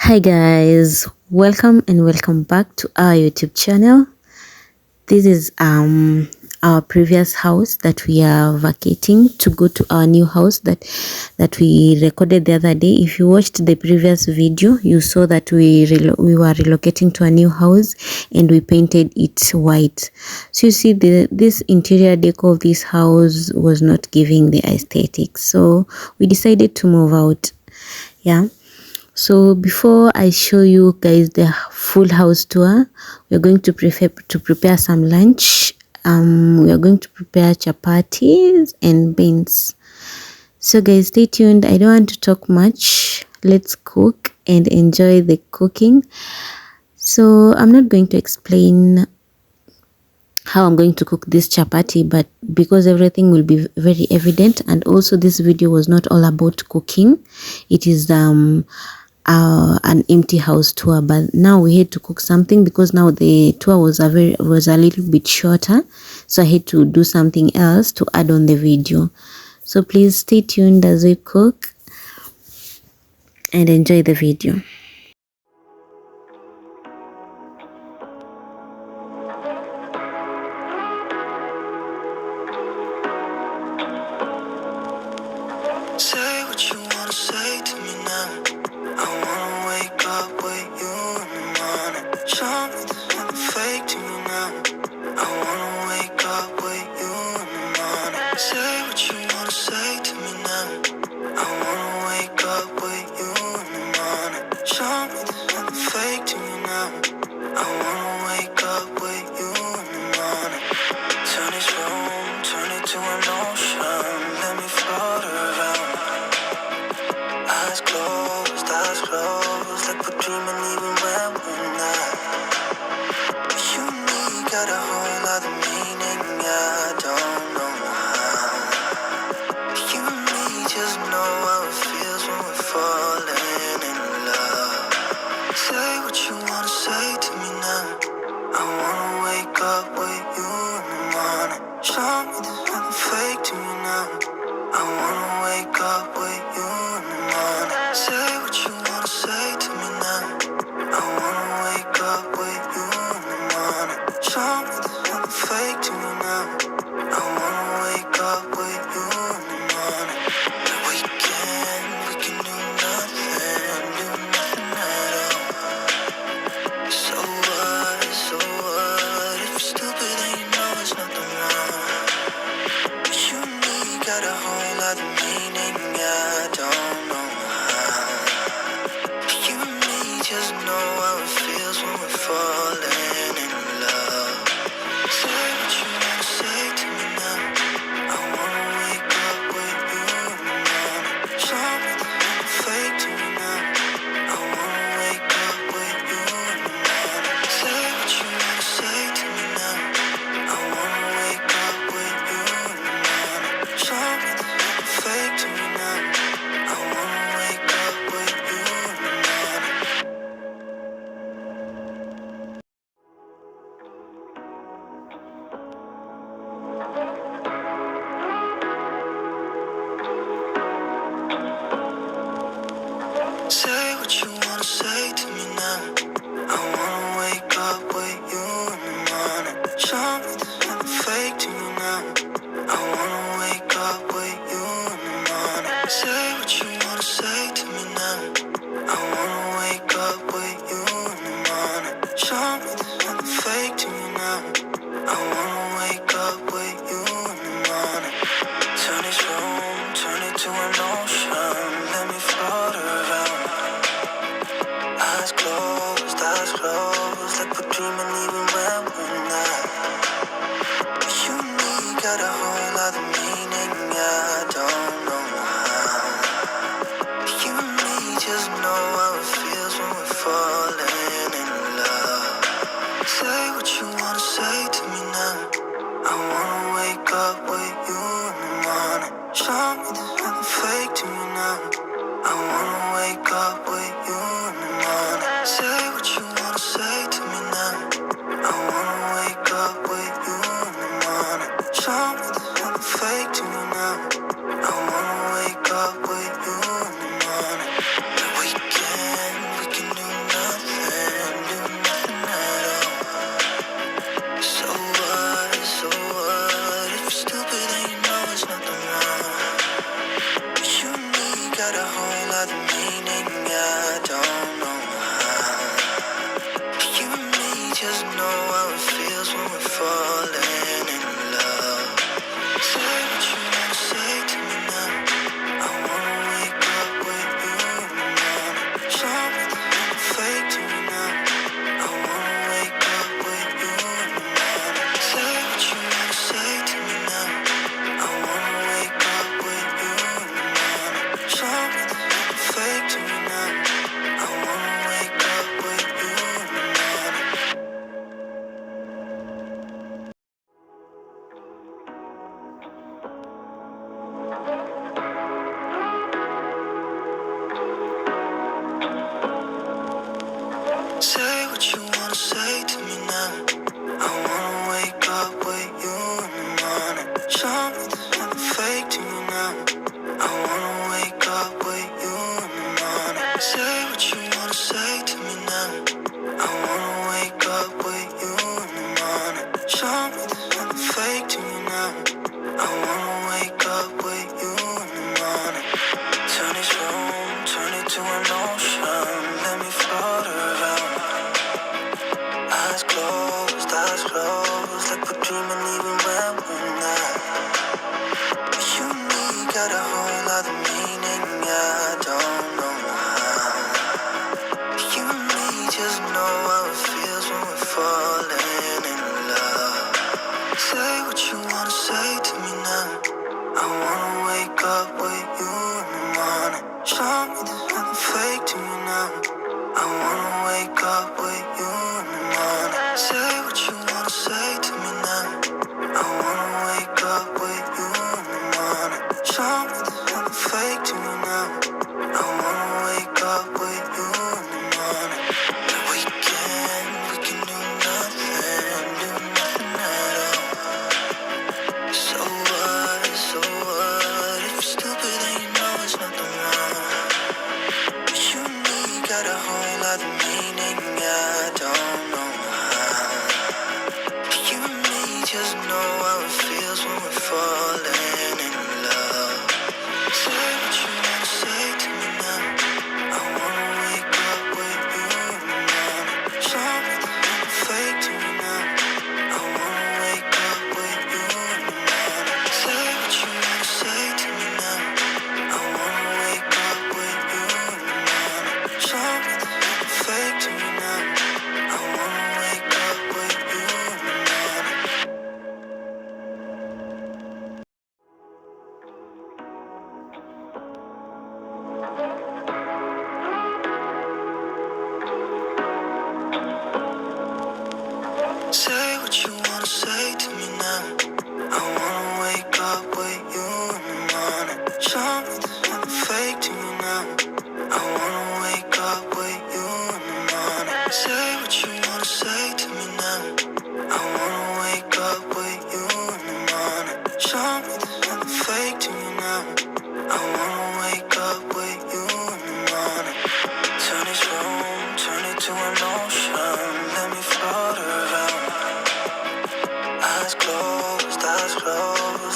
Hi guys, welcome back to our YouTube channel. This is our previous house that we are vacating to go to our new house that we recorded the other day. If you watched the previous video, you saw that we were relocating to a new house and we painted it white. So you see this interior decor of this house was not giving the aesthetic, so we decided to move out. Yeah. So before I show you guys the full house tour, we're going to prepare some lunch. We are going to prepare chapatis and beans. So guys, stay tuned. I don't want to talk much. Let's cook and enjoy the cooking. So I'm not going to explain how I'm going to cook this chapati, but because everything will be very evident, and also this video was not all about cooking. It is an empty house tour, but now we had to cook something because now the tour was a little bit shorter, so I had to do something else to add on the video. So please stay tuned as we cook and enjoy the video. Say what you wanna say to me now. I wanna wake up with you in the morning. Show me there's nothing fake to me now. I wanna wake up with you in the morning. Say what you wanna say to me now. I wanna wake up with you in the morning. Show me there's nothing fake to me now. I wanna wake up with you in the morning. Turn this room, turn it to an ocean. Let me float around. Eyes closed, like we're dreaming even when we're not. You and me got a whole other meaning, I don't know how. You and me just know how it feels when we're falling in love. Say what you wanna say to me now. I wanna wake up with you in the morning. Show me there's nothing fake to me now. I wanna wake up with you in the morning. Say what you wanna say to me now. I wanna wake up with you in the morning. Show me there's nothing fake to me now. I wanna wake up with you in the morning. We can do nothing at all. So what, if you're stupid then you know it's nothing wrong. You and me got a whole other meaning, I don't know how. You and me just know how it feels when we're falling in love. Say what you wanna say to me now. I wanna wake up with you in the morning. Show me there's nothing fake to me now. I wanna wake up with you in the morning. Say what you wanna say to me now. I wanna wake up with you in the morning. Show me there's nothing fake to me now. I wanna wake up with you in the morning. Say what you wanna say to me now. I wanna wake up with you in the morning. Show me there's nothing fake to me now. I wanna wake up with you in the morning. Say what you wanna say to me now. I wanna wake up with you in the morning. Show me there's nothing fake to me now. I wanna wake up with you in the morning. Turn this room, turn it to an ocean. Let me float around. Eyes closed, like we're dreaming even when we're not. You and me got a whole other meaning, I don't know how. You and me just know how it feels when we're falling in love. Say what you wanna say to me now. I wanna wake up with you in the morning. Show me there's nothing fake to me now. I wanna wake up with you in the morning. Say what you wanna say to me now. I wanna wake up with you in the morning. Show me there's nothing fake to me now. I wanna wake up with you in the morning. We can do Say what you wanna say to me now. I wanna wake up with you in the morning. Show me there's nothing fake to me now. I wanna wake up with you in the morning. Say what you wanna say to me now. I wanna wake up with you in the morning. Show me there's nothing fake to me now. I wanna wake up with you in the morning. Turn this room, turn it to an ocean. Let me float around. Eyes closed, like we're dreaming even when we're not. You and me got a whole other meaning, I don't know how. You and me just know how it feels when we're falling in love. Say what you wanna say to me now. I wanna wake up with you in the morning. Show me there's nothing fake to me now. I wanna wake up with you in the morning. Say what you wanna say to me now. I wanna wake up with you in the morning. Show me there's nothing fake to me now. I wanna wake up with you in the morning. And we can do nothing at all. So what? If you're stupid, then you know it's nothing wrong. You and me got a whole other meaning, I don't know how. You and me just know how it feels when we're falling in love. Say what you wanna say to me now. I wanna wake up with you in the morning. Show me there's nothing fake to me now. I wanna wake up with you in the morning. Say what you wanna say to me now. I wanna wake up with you in the morning. Show me there's nothing fake to me now. I wanna wake up with you in the morning. Say what you wanna say to me now. I wanna wake up with you in the morning. Show me there's nothing fake to me now. I wanna wake up with you in the morning. Say what you wanna say to me now. I wanna wake up with you in the morning. Show me there's nothing fake to me now. I wanna wake up with you in the morning. Turn this room, turn it to an ocean. Let me float around. Eyes closed,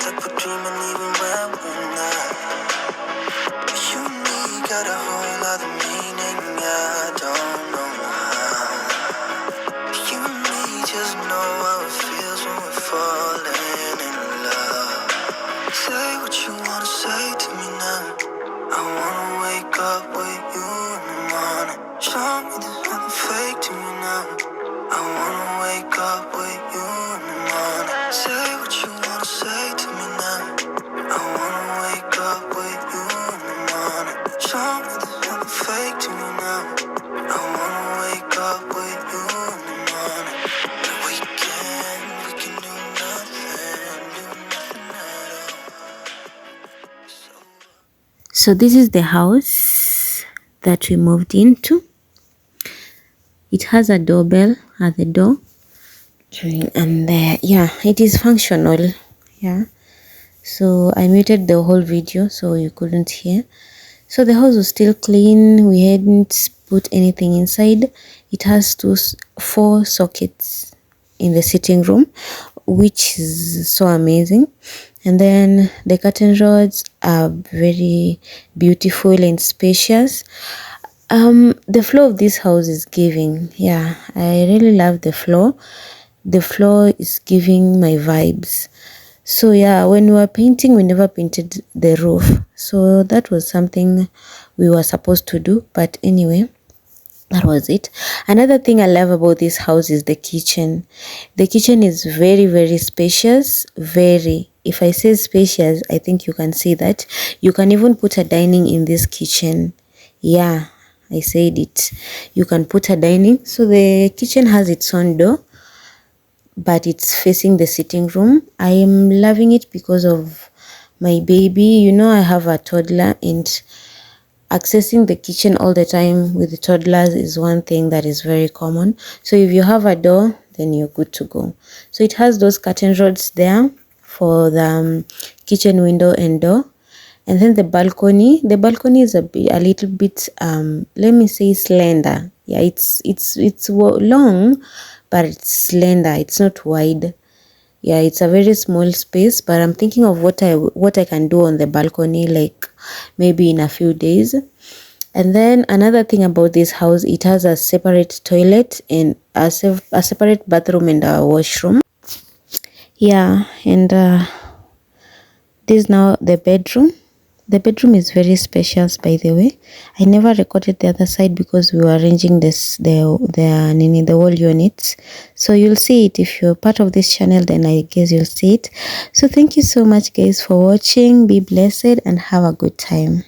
like we're dreaming even when we're not. You and me got a whole other meaning, I don't know how. You and me just know how it feels when we're falling in love. Say what you wanna say to me now. I wanna wake up with you in the morning. Show me there's nothing fake to me now. I wanna wake up with you in the morning. Say what you wanna say to me now. I wanna wake up with you in the morning. Show me there's nothing fake to me now. I wanna wake up with you in the morning. And we can do nothing at all. So this is the house that we moved into. It has a doorbell at the door, and yeah, it is functional. Yeah, so I muted the whole video so you couldn't hear. So the house was still clean. We hadn't put anything inside. It has four sockets in the sitting room, which is so amazing. And then the curtain rods are very beautiful and spacious. The floor of this house is giving. Yeah, I really love the floor. The floor is giving my vibes. So yeah, when we were painting, we never painted the roof. So that was something we were supposed to do. But anyway, that was it. Another thing I love about this house is the kitchen. The kitchen is very, very spacious. Very. If I say spacious, I think you can see that. You can even put a dining in this kitchen. Yeah, I said it. You can put a dining. So the kitchen has its own door, but it's facing the sitting room. I am loving it because of my baby. You know, I have a toddler, and accessing the kitchen all the time with the toddlers is one thing that is very common. So if you have a door, then you're good to go. So it has those curtain rods there for the kitchen window and door. And then the balcony is a little bit let me say slender. Yeah, it's long, but it's slender, it's not wide. Yeah, it's a very small space, but I'm thinking of what I can do on the balcony, like maybe in a few days. And then another thing about this house, it has a separate toilet and a separate bathroom and a washroom. Yeah, and this is now the bedroom. The bedroom is very spacious, by the way. I never recorded the other side because we were arranging the wall units. So you'll see it if you're part of this channel, then I guess you'll see it. So thank you so much, guys, for watching. Be blessed and have a good time.